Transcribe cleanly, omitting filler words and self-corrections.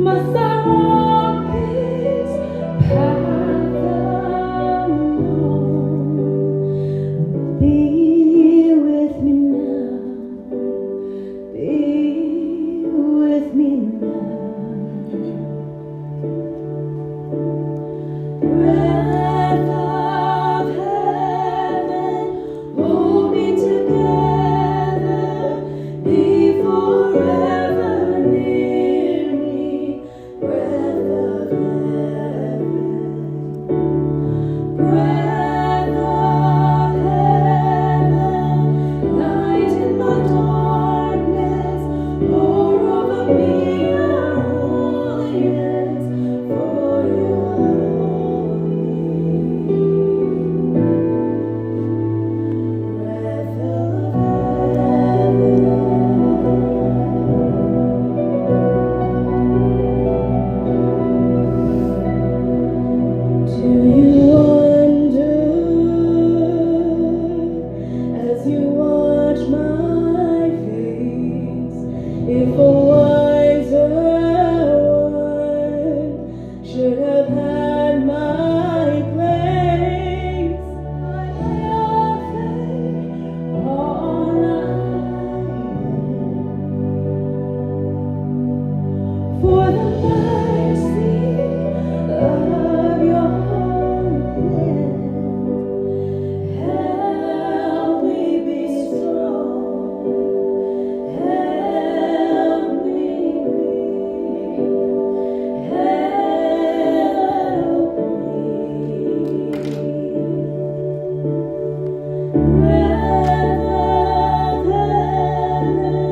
Must I walk this path alone? Be with me now. Be with me now. Breath of heaven, hold me together. Be forever near me. Breath of heaven, breath of heaven, light in my darkness, pour over me your holiness, for you are breath of heaven. Do you wonder as you watch my face if a wiser one should have had my place? I offer all I am for the mercy of your hand. Help me be strong. Help me be. Help me. Breath of heaven,